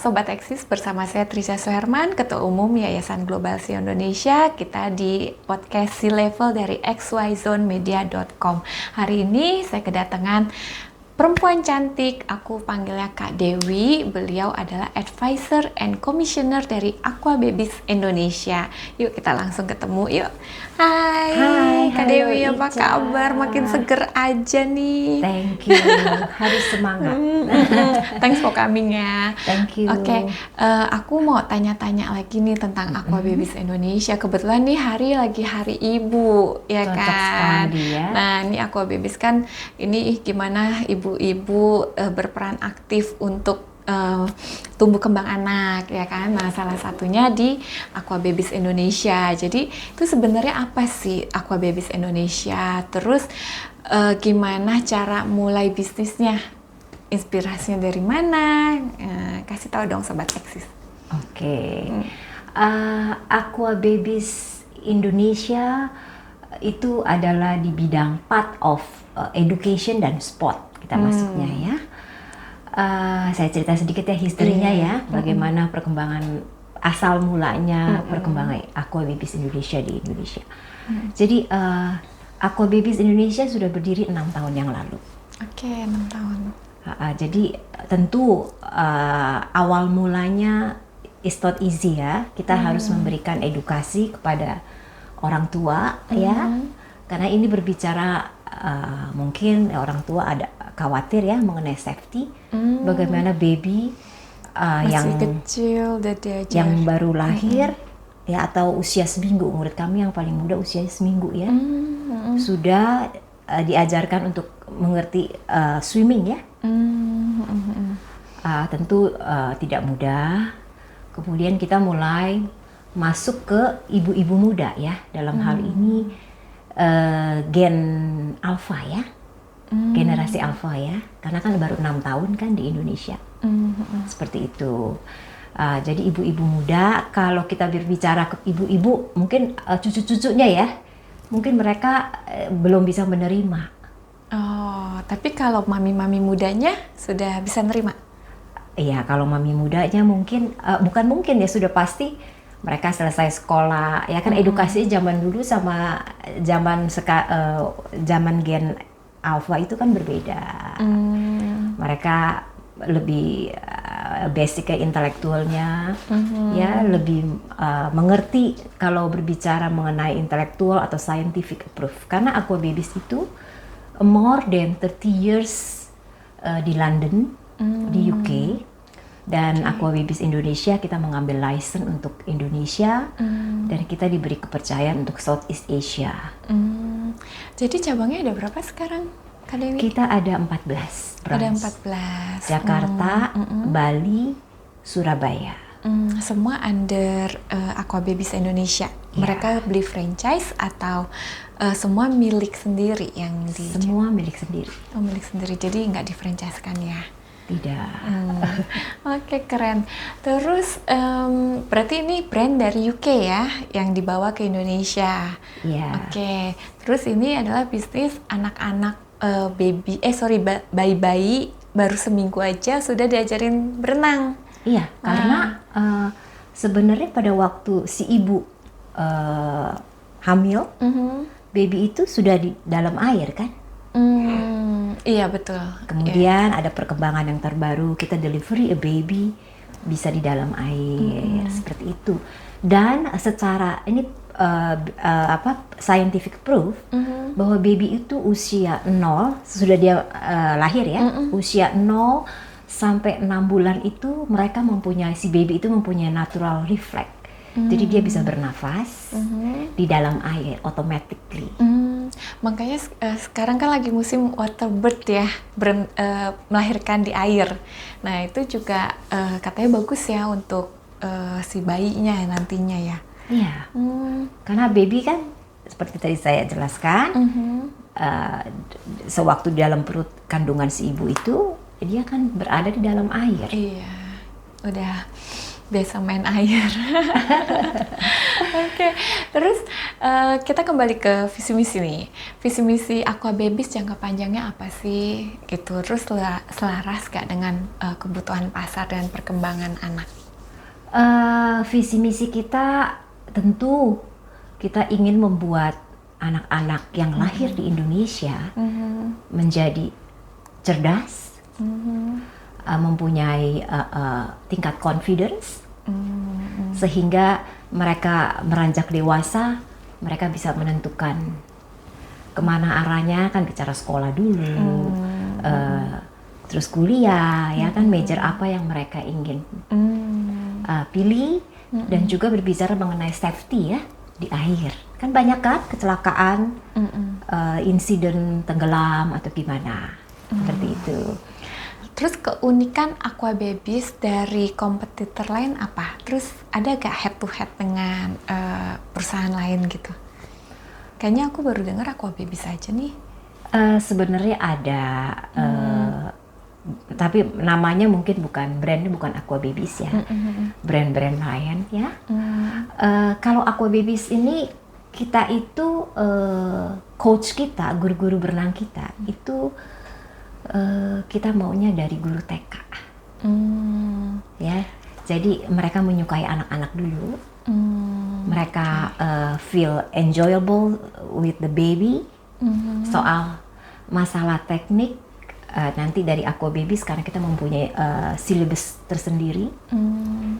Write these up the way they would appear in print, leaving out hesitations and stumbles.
Sobat Eksis, bersama saya Trisha Suherman, Ketua Umum Yayasan Global SEO Indonesia. Kita di podcast C-Level dari xyzonemedia.com. Hari ini saya kedatangan perempuan cantik, aku panggilnya Kak Dewi. Beliau adalah Advisor and Commissioner dari Aqua Babies Indonesia. Yuk kita langsung ketemu yuk. Hai Kak Dewi, apa kabar? Makin seger aja nih. Thank you, harus semangat. Thanks for coming ya. Thank you. Oke, aku mau tanya-tanya lagi nih tentang Aqua Babies Indonesia. Kebetulan nih lagi hari ibu, ya Cocok kan? sekali ya. Nah, ini Aqua Babies kan, ini gimana ibu-ibu berperan aktif untuk tumbuh kembang anak, ya kan? Nah, salah satunya di Aqua Babies Indonesia. Jadi, itu sebenarnya apa sih Aqua Babies Indonesia? Terus, gimana cara mulai bisnisnya? Inspirasinya dari mana? Kasih tahu dong Sobat Eksis. Oke. Aqua Babies Indonesia itu adalah di bidang part of education dan sport kita masuknya ya. Saya cerita sedikit ya historinya ya, bagaimana perkembangan asal mulanya perkembangan Aqua Babies Indonesia di Indonesia. Jadi Aqua Babies Indonesia sudah berdiri 6 tahun yang lalu. Oke, 6 tahun. Jadi tentu awal mulanya it's not easy ya. Kita harus memberikan edukasi kepada orang tua ya, karena ini berbicara mungkin orang tua ada khawatir ya mengenai safety, bagaimana baby masih kecil, yang baru lahir ya atau usia seminggu. Murid kami yang paling muda usianya seminggu ya, sudah diajarkan untuk mengerti swimming ya. Tentu tidak mudah. Kemudian kita mulai masuk ke ibu-ibu muda ya, dalam hal ini gen alpha ya, generasi alpha ya, karena kan baru 6 tahun kan di Indonesia. Seperti itu. Jadi ibu-ibu muda, kalau kita berbicara ke ibu-ibu, mungkin cucu-cucunya ya, mungkin mereka belum bisa menerima. Oh, tapi kalau mami-mami mudanya sudah bisa nerima? Iya, kalau mami mudanya mungkin, bukan mungkin ya, sudah pasti mereka selesai sekolah. Ya kan edukasi zaman dulu sama zaman gen alpha itu kan berbeda. Mereka lebih basic ke intelektualnya, ya lebih mengerti kalau berbicara mengenai intelektual atau scientific approach. Karena Aqua Babies itu more than 30 years di London, di UK, dan Aqua Babies Indonesia kita mengambil license untuk Indonesia, dan kita diberi kepercayaan untuk Southeast Asia. Jadi cabangnya ada berapa sekarang, Kak Dewi? Kita ada 14 branch. Ada 14. Jakarta, Bali, Surabaya. Semua under Aqua Babies Indonesia. Mereka beli franchise atau semua milik sendiri yang Semua milik sendiri. Oh, milik sendiri. Jadi nggak di-franchise-kan ya? Tidak. Oke, keren. Terus berarti ini brand dari UK ya yang dibawa ke Indonesia. Iya. Oke. Terus ini adalah bisnis anak-anak bayi-bayi baru seminggu aja sudah diajarin berenang. Iya, karena sebenarnya pada waktu si ibu hamil, baby itu sudah di dalam air kan? Iya, betul. Kemudian ada perkembangan yang terbaru, kita delivery a baby bisa di dalam air, seperti itu. Dan secara ini scientific proof bahwa baby itu usia 0 sudah dia lahir ya, usia 0 sampai 6 bulan itu si baby itu mempunyai natural reflex. Jadi dia bisa bernafas di dalam air automatically. Makanya sekarang kan lagi musim waterbird ya, melahirkan di air. Nah itu juga katanya bagus ya untuk si bayinya nantinya ya. Iya, karena baby kan seperti tadi saya jelaskan, sewaktu di dalam perut kandungan si ibu itu, dia kan berada di dalam air. Iya, udah biasa main air. Oke, terus kita kembali ke visi misi nih. Visi misi Aqua Babies jangka panjangnya apa sih? Gitu. Terus selaras gak dengan kebutuhan pasar dan perkembangan anak? Visi misi kita tentu kita ingin membuat anak-anak yang lahir di Indonesia menjadi cerdas, mempunyai tingkat confidence, sehingga mereka meranjak dewasa, mereka bisa menentukan kemana arahnya, kan bicara sekolah dulu, terus kuliah, ya kan major apa yang mereka ingin pilih, dan juga berbicara mengenai safety ya di air. Kan banyak kan kecelakaan, insiden tenggelam atau gimana, seperti itu. Terus keunikan Aqua Babies dari kompetitor lain apa? Terus ada gak head to head dengan perusahaan lain gitu? Kayaknya aku baru dengar Aqua Babies aja nih. Sebenarnya ada, tapi namanya mungkin brandnya bukan Aqua Babies ya, brand-brand lain ya. Kalau Aqua Babies ini kita itu coach kita, guru-guru berenang kita itu kita maunya dari guru TK, ya. Jadi mereka menyukai anak-anak dulu, mereka feel enjoyable with the baby. Soal masalah teknik nanti dari Aqua Babies karena kita mempunyai syllabus tersendiri.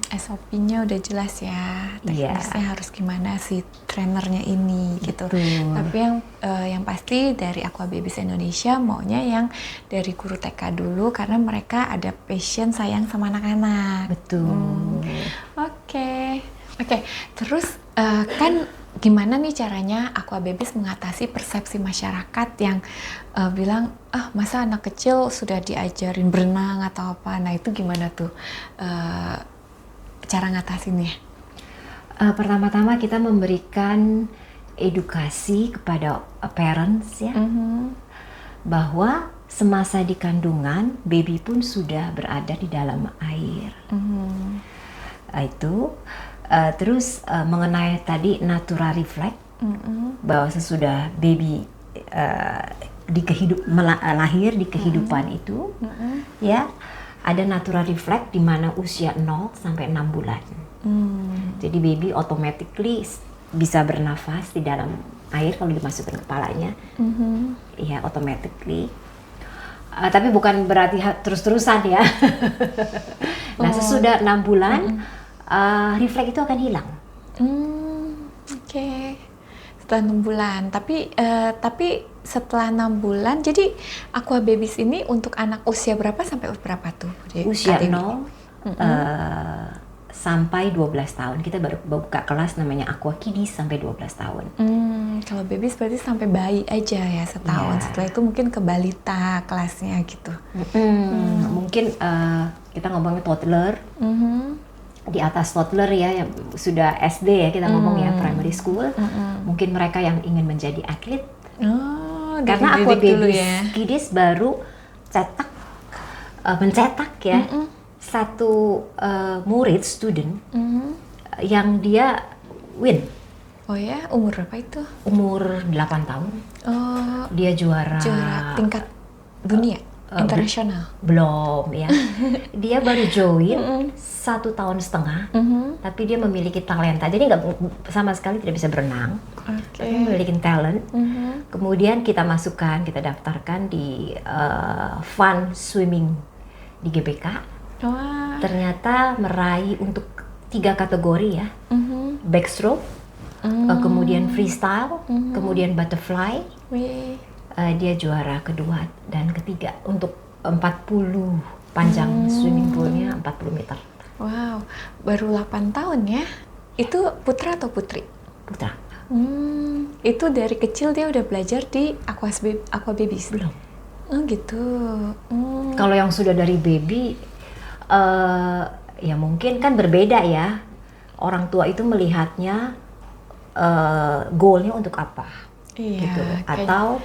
SOP-nya udah jelas ya, teknisnya harus gimana si trainernya ini gitu. Tapi yang pasti dari Aqua Babies Indonesia maunya yang dari guru TK dulu karena mereka ada passion sayang sama anak-anak. Betul. Oke. Terus kan gimana nih caranya Aqua Babies mengatasi persepsi masyarakat yang bilang masa anak kecil sudah diajarin berenang atau apa? Nah itu gimana tuh cara ngatasinnya? Pertama-tama kita memberikan edukasi kepada parents ya, bahwa semasa di kandungan baby pun sudah berada di dalam air. Itu terus mengenai tadi natural reflex, bahwa sesudah baby lahir di kehidupan itu, ya ada natural reflex di mana usia 0 sampai 6 bulan. Jadi baby automatically bisa bernafas di dalam air kalau dimasukkan kepalanya, ya automatically. Tapi bukan berarti terus-terusan ya. Nah sesudah 6 bulan refleks itu akan hilang. Oke. Setelah 6 bulan. Tapi setelah 6 bulan, jadi Aqua Babies ini untuk anak usia berapa sampai berapa tuh? Usia 0 sampai 12 tahun. Kita baru buka kelas namanya Aqua Kiddies sampai 12 tahun. Kalau babies berarti sampai bayi aja ya setahun. Setelah itu mungkin ke balita kelasnya gitu. Mungkin kita ngomongnya toddler. Di atas toddler ya, yang sudah SD ya kita ngomong ya, primary school. Mungkin mereka yang ingin menjadi atlet. Karena Aqua Babies Kiddies baru mencetak ya satu murid student yang dia win. Oh ya, umur berapa itu? Umur 8 tahun. Dia juara tingkat dunia, internasional. Belum ya. Dia baru join 1,5 tahun, tapi dia memiliki talenta. Jadi sama sekali tidak bisa berenang, tapi memiliki talent. Kemudian kita daftarkan di fun swimming di GBK. Ternyata meraih untuk 3 kategori ya, backstroke, kemudian freestyle, kemudian butterfly. Dia juara kedua dan ketiga untuk 40 panjang swimming poolnya 40 meter. Wow, baru 8 tahun ya? Itu putra atau putri? Putra. Itu dari kecil dia udah belajar di Aqua Babies? Belum. Oh gitu. Kalau yang sudah dari baby, ya mungkin kan berbeda ya. Orang tua itu melihatnya goalnya untuk apa, gitu. Atau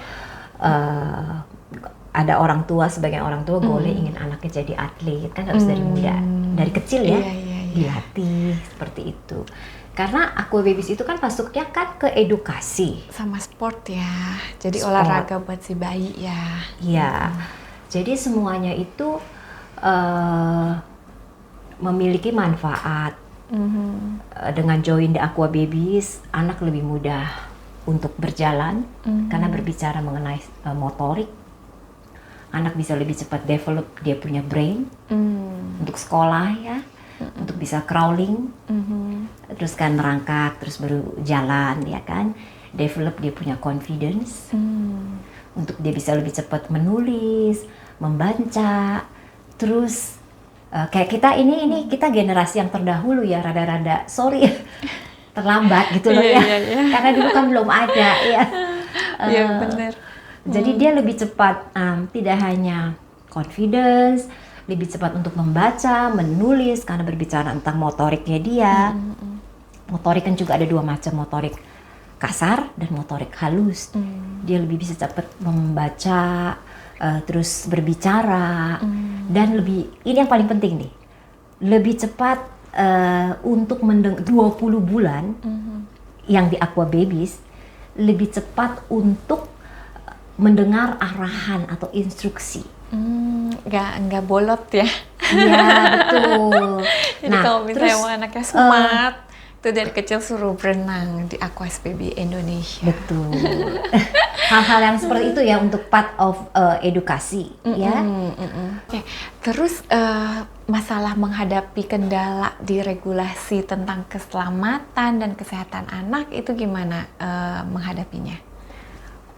ada orang tua, sebagian orang tua goalnya ingin anaknya jadi atlet, kan harus dari muda, dari kecil ya. dilatih seperti itu. Karena aqua babies itu kan masuknya kan ke edukasi sama sport ya. Jadi Sport. olahraga buat si bayi ya. ya. Jadi semuanya itu memiliki manfaat. Dengan join the aqua babies, anak lebih mudah untuk berjalan karena berbicara mengenai motorik. Anak bisa lebih cepat develop dia punya brain untuk sekolah ya, untuk bisa crawling, terus kan merangkak, terus baru jalan ya kan, develop dia punya confidence, untuk dia bisa lebih cepat menulis, membaca, terus kayak kita ini kita generasi yang terdahulu ya, rada-rada sorry terlambat gitu loh ya, karena dulu kan belum ada ya. Iya benar. Jadi dia lebih cepat, tidak hanya confidence, lebih cepat untuk membaca, menulis karena berbicara tentang motoriknya dia. Motorik kan juga ada dua macam, motorik kasar dan motorik halus. Dia lebih bisa cepat membaca, terus berbicara, dan ini yang paling penting nih, lebih cepat untuk 20 bulan yang di aqua babies, lebih cepat untuk mendengar arahan atau instruksi. Nggak bolot ya. Iya betul. Jadi kalau misalnya mau anaknya smart, itu dari kecil suruh berenang di Aqua SPB Indonesia. Betul. Hal-hal yang seperti itu ya untuk part of edukasi ya. Oke. Terus masalah menghadapi kendala di regulasi tentang keselamatan dan kesehatan anak itu gimana menghadapinya?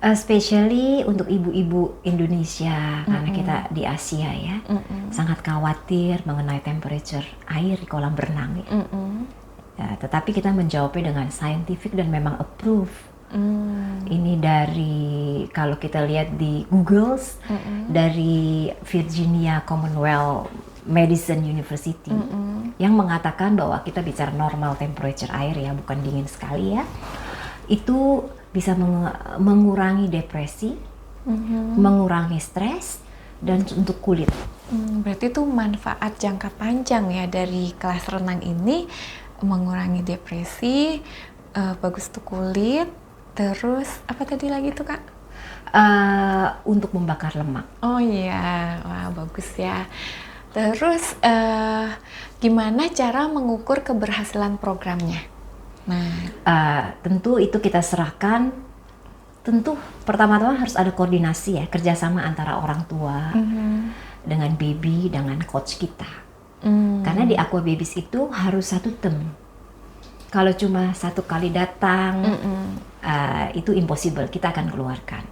Especially untuk ibu-ibu Indonesia, karena kita di Asia ya, sangat khawatir mengenai temperature air di kolam berenang ya. Ya, tetapi kita menjawabnya dengan scientific dan memang approve. Ini dari, kalau kita lihat di Google, dari Virginia Commonwealth Medicine University, yang mengatakan bahwa kita bicara normal temperature air ya, bukan dingin sekali ya, itu bisa mengurangi depresi, mengurangi stres, dan untuk kulit. Berarti itu manfaat jangka panjang ya dari kelas renang ini, mengurangi depresi, bagus untuk kulit, terus apa tadi lagi tuh Kak? Untuk membakar lemak. Oh iya, wah bagus ya. Terus gimana cara mengukur keberhasilan programnya? Nah, tentu itu kita serahkan. Tentu pertama-tama harus ada koordinasi ya, kerjasama antara orang tua dengan baby, dengan coach kita. Karena di aqua babies itu harus satu tim. Kalau cuma satu kali datang, itu impossible, kita akan keluarkan.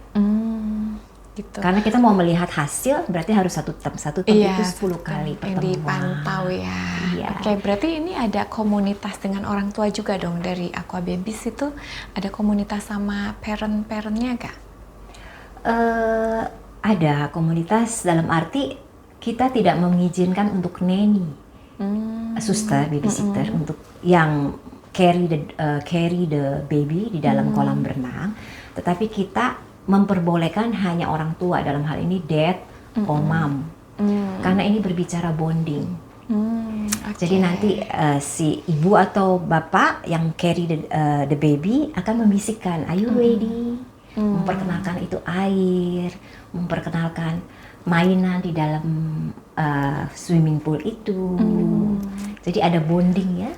Gitu. Karena kita mau melihat hasil, berarti harus satu tim Iya, itu 10 kali pertemuan. Dipantau ya. Iya. Oke, berarti ini ada komunitas dengan orang tua juga dong dari Aqua Babies itu, ada komunitas sama parent-parentnya Kak? Ada komunitas dalam arti kita tidak mengizinkan untuk nanny, suster, babysitter untuk yang carry the baby di dalam kolam berenang, tetapi kita memperbolehkan hanya orang tua, dalam hal ini dad or mom, karena ini berbicara bonding. Okay. Jadi nanti si ibu atau bapak yang carry the baby akan membisikkan, are you ready? Memperkenalkan itu air, memperkenalkan mainan di dalam swimming pool itu. Jadi ada bonding ya.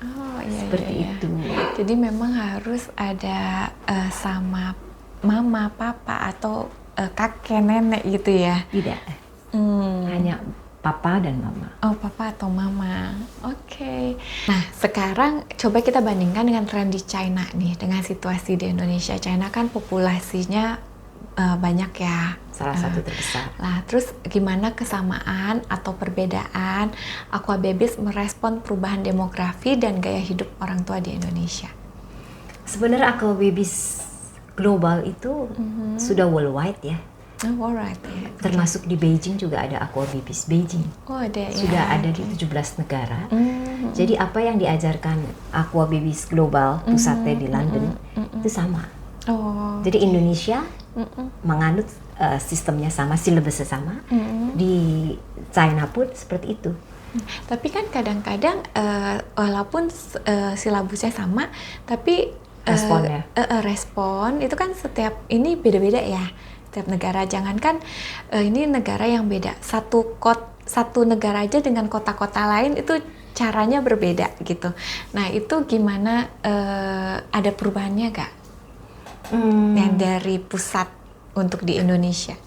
Oh iya. Seperti iya. itu. Jadi memang harus ada sama mama, papa atau kakek, nenek gitu ya? Tidak. Hanya papa dan mama. Oh, papa atau mama. Oke. Nah, sekarang coba kita bandingkan dengan tren di China nih, dengan situasi di Indonesia. China kan populasinya banyak ya. Salah satu terbesar. Nah, terus gimana kesamaan atau perbedaan Aqua Babies merespon perubahan demografi dan gaya hidup orang tua di Indonesia? Sebenarnya Aqua Babies global itu sudah worldwide ya. Oh, alright. Yeah. Termasuk di Beijing juga ada Aqua Babies Beijing. Oh, ada ya. Sudah ada di 17 negara. Jadi apa yang diajarkan Aqua Babies global pusatnya di London itu sama. Oh. Jadi Indonesia menganut sistemnya sama, silabusnya sama. Di China pun seperti itu. Tapi kan kadang-kadang walaupun silabusnya sama, tapi Responnya. respon itu kan setiap ini beda-beda ya. Setiap negara, jangankan ini negara yang beda. Satu negara aja dengan kota-kota lain itu caranya berbeda gitu. Nah, itu gimana, ada perubahannya nggak? Yang dari pusat untuk di Indonesia?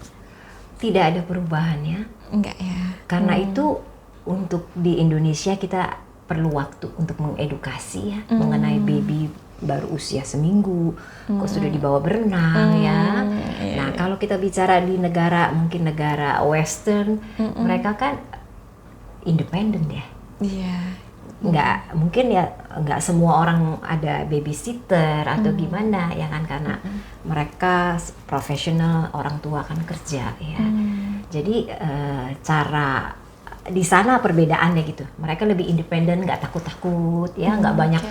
Tidak ada perubahannya. Enggak ya? Karena itu untuk di Indonesia kita perlu waktu untuk mengedukasi ya mengenai baby baru usia seminggu, kok sudah dibawa berenang ya. Nah, kalau kita bicara di mungkin negara Western, mereka kan independen ya. Iya. Nggak semua orang ada babysitter atau gimana ya kan, karena mereka profesional, orang tua kan kerja ya. Jadi cara di sana perbedaannya gitu. Mereka lebih independen, nggak takut-takut ya, nggak banyak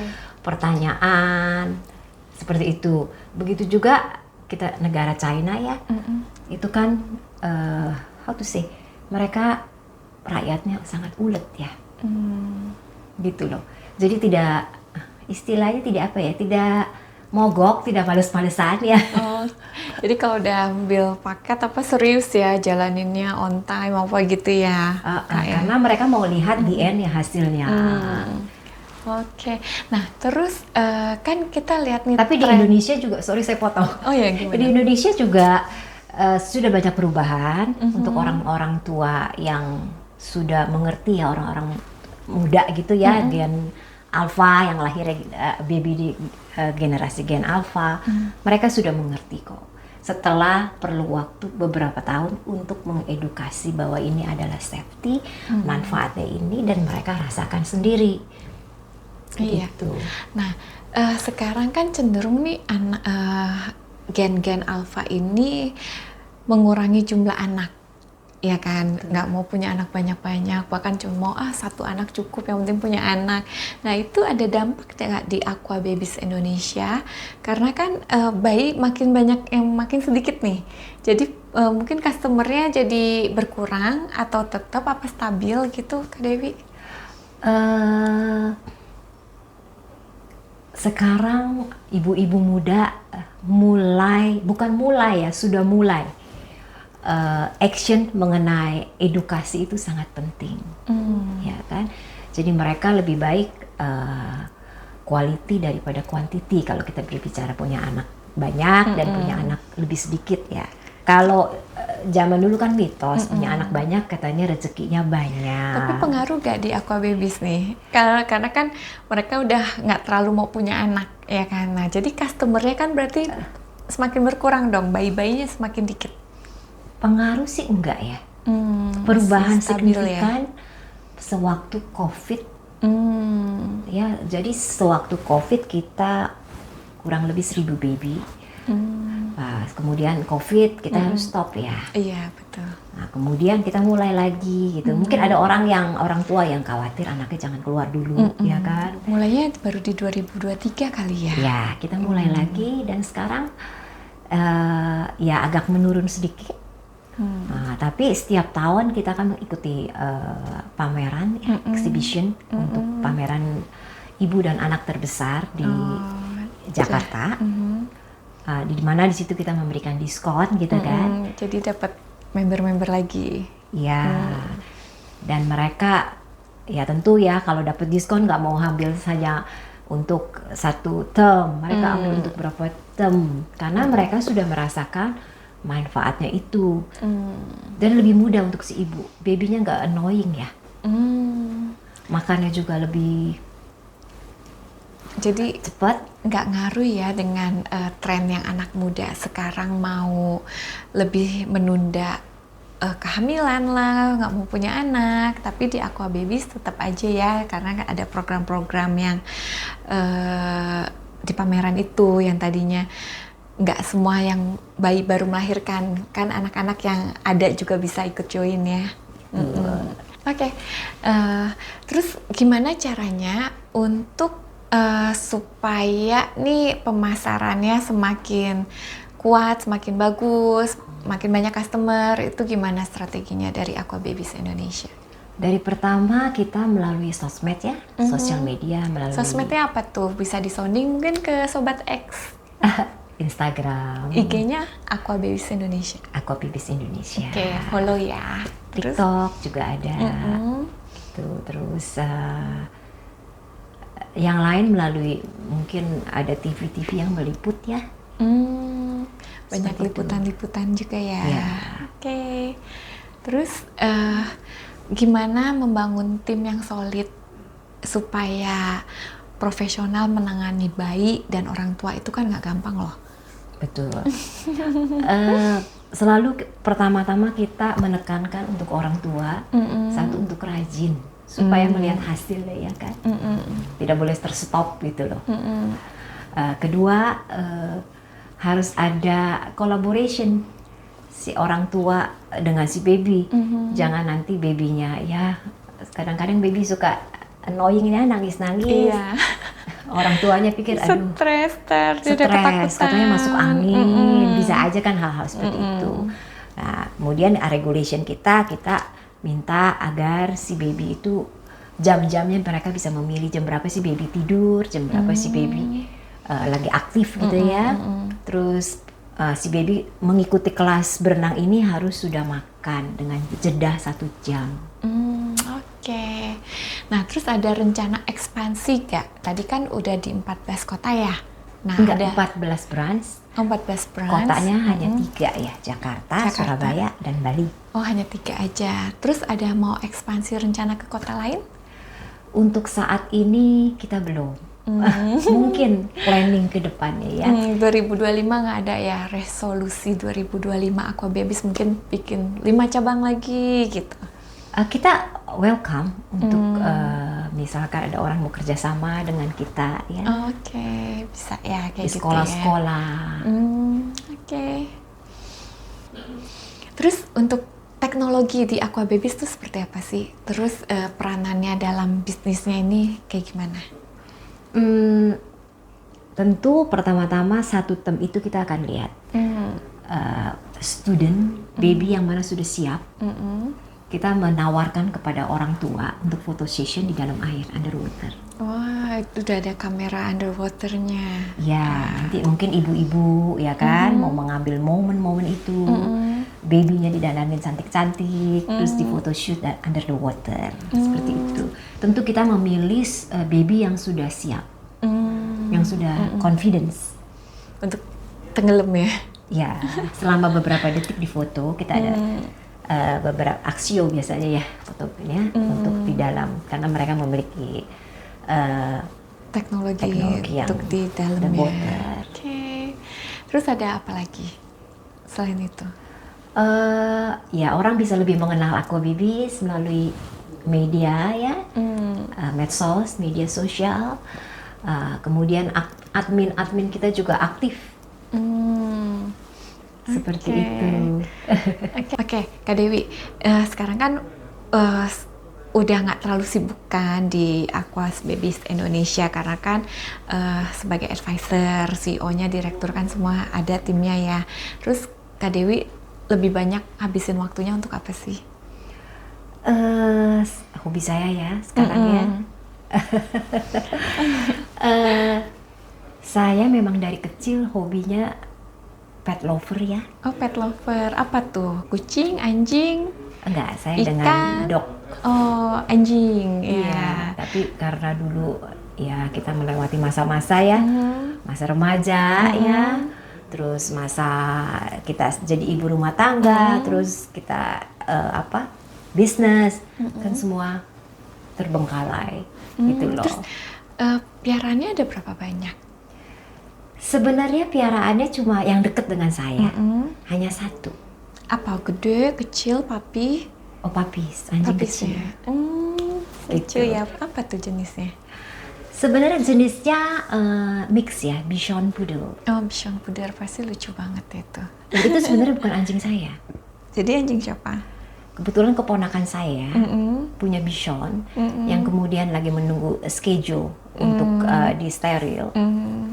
pertanyaan seperti itu. Begitu juga kita negara China ya, itu kan how to say, mereka rakyatnya sangat ulet ya, gitu loh. Jadi istilahnya tidak mogok, tidak males-malesan ya. Oh, jadi kalau udah ambil paket serius ya jalaninnya on time apa gitu ya? Karena mereka mau lihat di end ya hasilnya. Oke. Nah, terus kan kita lihat nih. Tapi di Indonesia juga, sorry saya potong. Oh ya, gimana? Di Indonesia juga sudah banyak perubahan untuk orang-orang tua yang sudah mengerti ya, orang-orang muda gitu ya, gen Alpha yang lahirnya baby di generasi gen Alpha, mereka sudah mengerti kok. Setelah perlu waktu beberapa tahun untuk mengedukasi bahwa ini adalah safety, manfaatnya ini, dan mereka rasakan sendiri. Iya. Gitu. Nah, sekarang kan cenderung nih gen-gen Alpha ini mengurangi jumlah anak. Ya kan, nggak mau punya anak banyak-banyak, bahkan cuma mau satu anak cukup, yang penting punya anak. Nah, itu ada dampak nggak di Aqua Babies Indonesia? Karena kan bayi makin banyak yang makin sedikit nih, jadi mungkin customernya jadi berkurang atau tetap stabil gitu, Kak Dewi? Sekarang ibu-ibu muda sudah mulai action mengenai edukasi itu sangat penting, ya kan? Jadi mereka lebih baik quality daripada quantity kalau kita berbicara punya anak banyak dan punya anak lebih sedikit ya. Kalau zaman dulu kan mitos punya anak banyak katanya rezekinya banyak. Tapi pengaruh gak di Aqua Babies nih? Karena kan mereka udah nggak terlalu mau punya anak ya kan. Nah, jadi customernya kan berarti semakin berkurang dong, bayi-bayinya semakin dikit. Pengaruh sih enggak ya. Perubahan signifikan ya? Sewaktu COVID. Ya, jadi sewaktu COVID kita kurang lebih 1.000 baby. Kemudian COVID kita harus stop ya. Iya, betul. Nah, kemudian kita mulai lagi gitu. Mungkin ada orang tua yang khawatir anaknya jangan keluar dulu, ya kan? Mulainya baru di 2023 kali ya. Ya, kita mulai lagi, dan sekarang ya agak menurun sedikit. Nah, tapi setiap tahun kita akan mengikuti pameran ya, exhibition untuk pameran ibu dan anak terbesar di Jakarta. Di mana di situ kita memberikan diskon gitu kan. Jadi dapat member-member lagi. Ya. Dan mereka ya tentu ya kalau dapat diskon nggak mau ambil saja untuk satu term, mereka ambil untuk berapa term, karena mereka sudah merasakan manfaatnya itu. Dan lebih mudah untuk si ibu, babynya nggak annoying ya. Makannya juga lebih jadi cepat. Nggak ngaruh ya dengan tren yang anak muda sekarang mau lebih menunda kehamilan lah, nggak mau punya anak. Tapi di Aqua Babies tetap aja ya, karena ada program-program yang di pameran itu yang tadinya nggak semua yang bayi baru melahirkan, kan anak-anak yang ada juga bisa ikut join ya. Oke. Terus gimana caranya untuk supaya nih pemasarannya semakin kuat, semakin bagus, makin banyak customer, itu gimana strateginya dari Aqua Babies Indonesia? Dari pertama kita melalui sosmed ya, sosial media, melalui Sosmednya apa tuh? Bisa disounding mungkin ke Sobat X. Instagram, IG-nya Aqua Babies Indonesia. Aqua Babies Indonesia. Oke, follow ya. Terus? TikTok juga ada. Gitu. Terus yang lain melalui mungkin ada TV-TV yang meliput ya. Banyak Seperti liputan-liputan juga ya. Ya. Oke. Terus gimana membangun tim yang solid supaya profesional menangani bayi dan orang tua itu kan nggak gampang loh. Betul. Selalu pertama-tama kita menekankan untuk orang tua, satu untuk rajin supaya melihat hasilnya ya kan. Tidak boleh terstop gitu loh. Kedua harus ada collaboration si orang tua dengan si baby. Jangan nanti babynya ya kadang-kadang baby suka annoying ya nangis-nangis. Iya. Orang tuanya pikir aduh Stres, stres, katanya masuk angin, bisa aja kan hal-hal seperti itu. Nah, kemudian regulation kita minta agar si baby itu jam-jamnya mereka bisa memilih jam berapa si baby tidur, jam berapa si baby lagi aktif gitu ya. Terus si baby mengikuti kelas berenang ini harus sudah makan dengan jeda 1 jam. Oke. Nah, terus ada rencana ekspansi gak? Tadi kan udah di 14 kota ya? Nah, Enggak, ada 14 branch. 14 branch. Kotanya hanya 3 ya, Jakarta, Surabaya, dan Bali. Oh, hanya 3 aja. Terus ada mau ekspansi rencana ke kota lain? Untuk saat ini kita belum. Mungkin planning ke depannya ya. 2025 nggak ada ya resolusi 2025 Aqua Babies mungkin bikin 5 cabang lagi gitu. Kita welcome untuk misalkan ada orang mau kerjasama dengan kita ya. Oke, bisa ya kayak Di gitu sekolah-sekolah. ya. Oke. Terus untuk teknologi di Aqua Babies itu seperti apa sih? Terus peranannya dalam bisnisnya ini kayak gimana? Tentu pertama-tama 1 term itu kita akan lihat student baby yang mana sudah siap. Kita menawarkan kepada orang tua untuk photo session di dalam air underwater. Wah, itu udah ada kamera underwaternya. Ya, nanti mungkin ibu-ibu ya kan mau mengambil momen-momen itu, babynya didandanin cantik-cantik, terus di photoshoot under the water, seperti itu. Tentu kita memilih baby yang sudah siap, yang sudah confidence untuk tenggelam ya. Ya, selama beberapa detik di foto kita ada beberapa aksio biasanya ya fotonya untuk di dalam karena mereka memiliki teknologi yang untuk di dalam ya. water. Oke. Terus ada apa lagi selain itu? Ya orang bisa lebih mengenal Aqua Babies melalui media ya, medsos, media sosial. Kemudian admin kita juga aktif. Seperti itu. Oke, Kak Dewi, sekarang kan udah nggak terlalu sibuk kan di Aqua Babies Indonesia karena kan sebagai advisor, CEO-nya, direktur kan semua ada timnya ya. Terus Kak Dewi lebih banyak habisin waktunya untuk apa sih? Hobi saya ya sekarang ya. Saya memang dari kecil hobinya pet lover ya. Oh, pet lover. Apa tuh? Kucing, anjing? Enggak, saya Ikan. dengan dog. Oh, anjing. Iya, tapi karena dulu ya kita melewati masa-masa ya. Masa remaja ya. Terus masa kita jadi ibu rumah tangga, terus kita bisnis. Kan semua terbengkalai gitu loh. Terus piaraannya ada berapa banyak? Sebenarnya piaraannya cuma yang deket dengan saya, hanya 1. Apa? Gede, kecil, papi? Oh, papis, anjing kecil. Lucu ya. Apa tuh jenisnya? Sebenarnya jenisnya mix ya, Bichon Poodle. Oh, Bichon Poodle pasti lucu banget itu. Dan itu sebenarnya bukan anjing saya. Jadi anjing siapa? Kebetulan keponakan saya punya Bichon yang kemudian lagi menunggu schedule untuk di steril.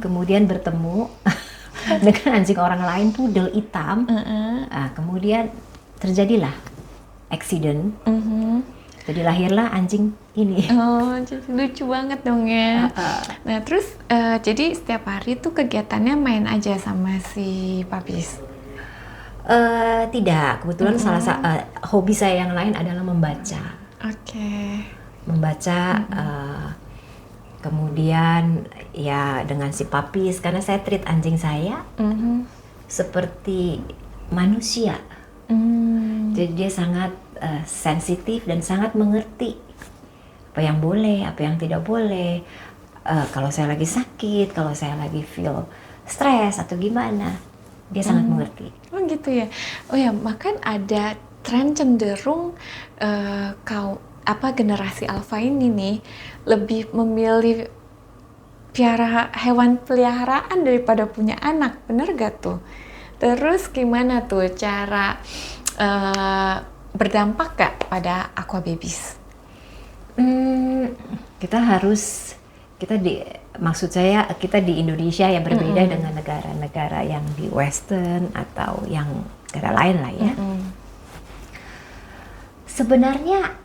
Kemudian bertemu dengan anjing orang lain, poodle hitam. Kemudian terjadilah accident. Jadi lahirlah anjing ini. Oh, jadi lucu banget dong ya. Nah, terus jadi setiap hari tuh kegiatannya main aja sama si Papis? Tidak, kebetulan hobi saya yang lain adalah membaca. Oke. Membaca, kemudian ya dengan si Papis, karena saya treat anjing saya seperti manusia. Jadi dia sangat sensitif dan sangat mengerti apa yang boleh, apa yang tidak boleh. Kalau saya lagi sakit, kalau saya lagi feel stres atau gimana, dia sangat mengerti. Oh gitu ya. Oh ya, bahkan ada tren cenderung generasi alpha ini nih lebih memilih hewan peliharaan daripada punya anak, bener gak tuh? Terus gimana tuh cara berdampak gak pada aqua babies? Maksud saya kita di Indonesia yang berbeda dengan negara-negara yang di Western atau yang negara lain lah ya. Sebenarnya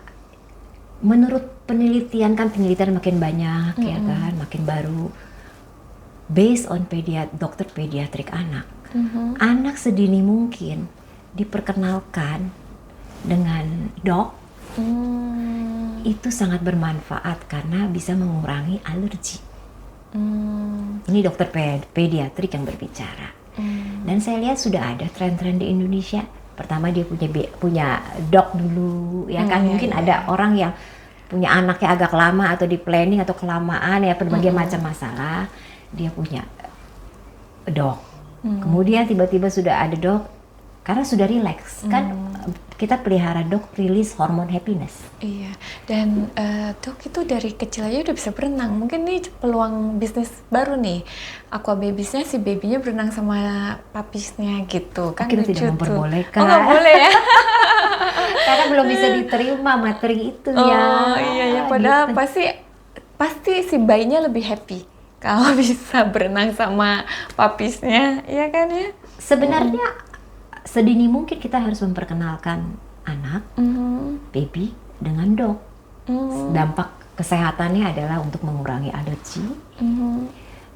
menurut penelitian makin banyak ya kan, makin baru, based on dokter pediatrik anak. Anak sedini mungkin diperkenalkan dengan dog, itu sangat bermanfaat karena bisa mengurangi alergi. Ini dokter pediatrik yang berbicara. Dan saya lihat sudah ada tren-tren di Indonesia. Pertama dia punya dog dulu, ya kan. Mungkin ada orang yang punya anaknya agak lama atau di planning atau kelamaan ya, berbagai macam masalah, dia punya dog. Kemudian tiba-tiba sudah ada dog, karena sudah relax kan, kita pelihara dog rilis hormon happiness. Iya, dan dog itu dari kecil aja udah bisa berenang. Mungkin nih peluang bisnis baru nih, aqua babiesnya si babynya berenang sama papisnya gitu kan. Kita tidak memperbolehkan. Oh nggak boleh ya? Karena belum bisa diterima materi itu ya. Oh iya, padahal gitu. pasti si bayinya lebih happy kalau bisa berenang sama papisnya, iya kan ya? Sebenarnya sedini mungkin kita harus memperkenalkan anak, baby dengan dog. Dampak kesehatannya adalah untuk mengurangi alergi.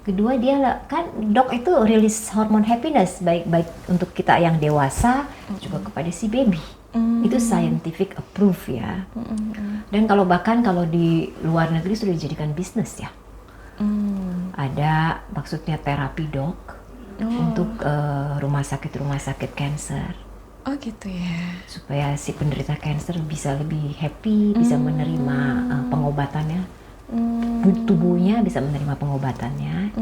Kedua, dia kan dog itu rilis hormon happiness baik untuk kita yang dewasa juga kepada si baby. Itu scientific approve ya. Dan bahkan kalau di luar negeri sudah dijadikan bisnis ya. Ada maksudnya terapi dog untuk rumah sakit cancer. Oh gitu ya. Supaya si penderita cancer bisa lebih happy, bisa menerima pengobatannya. Tubuhnya bisa menerima pengobatannya.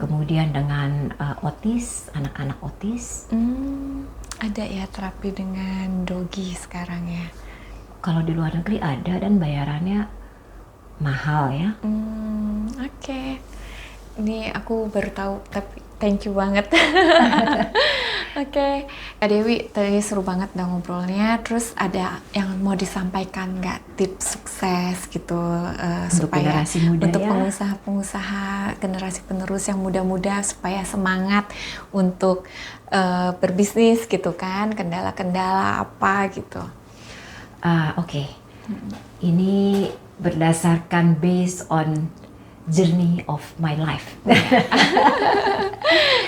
Kemudian dengan anak-anak otis. Ada ya terapi dengan doggy sekarang ya? Kalau di luar negeri ada dan bayarannya mahal ya. Oke. Ini aku baru tahu, tapi thank you banget. Oke. Kak Dewi, tadi seru banget dah ngobrolnya. Terus ada yang mau disampaikan nggak, tips sukses gitu untuk supaya generasi muda untuk ya? pengusaha generasi penerus yang muda-muda supaya semangat untuk berbisnis gitu kan, kendala-kendala apa gitu. Oke. Ini berdasarkan based on journey of my life.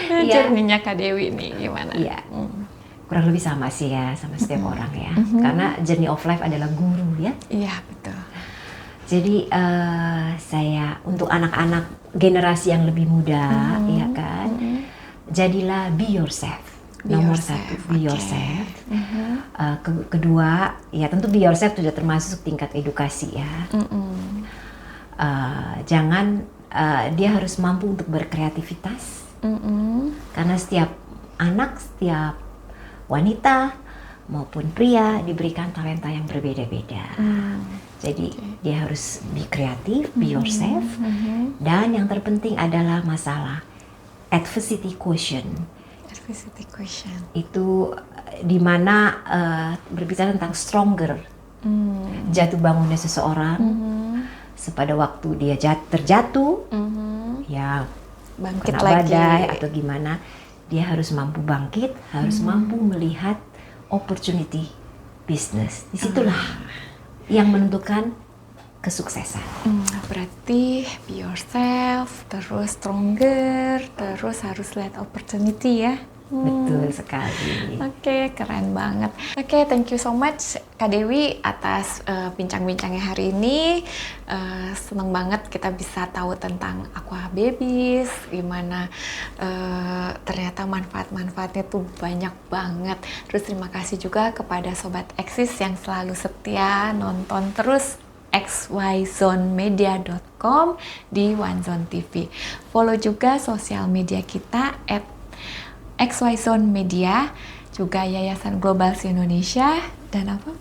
Journey-nya Kak Dewi nih gimana? Iya. Kurang lebih sama sih ya, sama setiap orang ya. Karena journey of life adalah guru ya. Iya, betul. Jadi saya untuk anak-anak generasi yang lebih muda, ya kan, jadilah be yourself. Nomor satu, be yourself. Kedua, ya tentu be yourself sudah termasuk tingkat edukasi ya. Jangan dia harus mampu untuk berkreativitas. Karena setiap anak, setiap wanita maupun pria diberikan talenta yang berbeda-beda. Jadi dia harus be kreatif, be yourself. Dan yang terpenting adalah masalah adversity quotient. Adversity quotient. Itu dimana berbicara tentang stronger. Jatuh bangunnya seseorang. Pada waktu dia terjatuh, ya bangkit kena lagi badai atau gimana, dia harus mampu bangkit, harus mampu melihat opportunity bisnis. Disitulah yang menentukan kesuksesan. Berarti be yourself, terus stronger, terus harus lihat opportunity ya. Betul sekali. Oke, keren banget. Oke, thank you so much Kak Dewi atas bincang-bincangnya hari ini. Seneng banget kita bisa tahu tentang Aqua Babies, gimana ternyata manfaat-manfaatnya tuh banyak banget. Terus terima kasih juga kepada Sobat Eksis yang selalu setia nonton terus xyzonemedia.com di OneZone TV. Follow juga sosial media kita XYZone Media, juga Yayasan Global Indonesia, dan apa?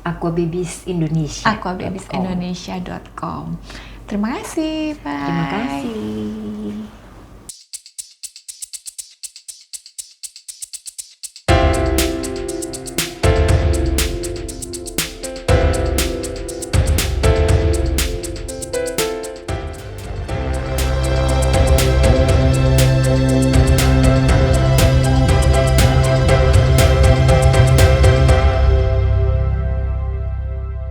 Aqua Babies Indonesia. aquababiesindonesia.com. Terima kasih, bye. Terima kasih.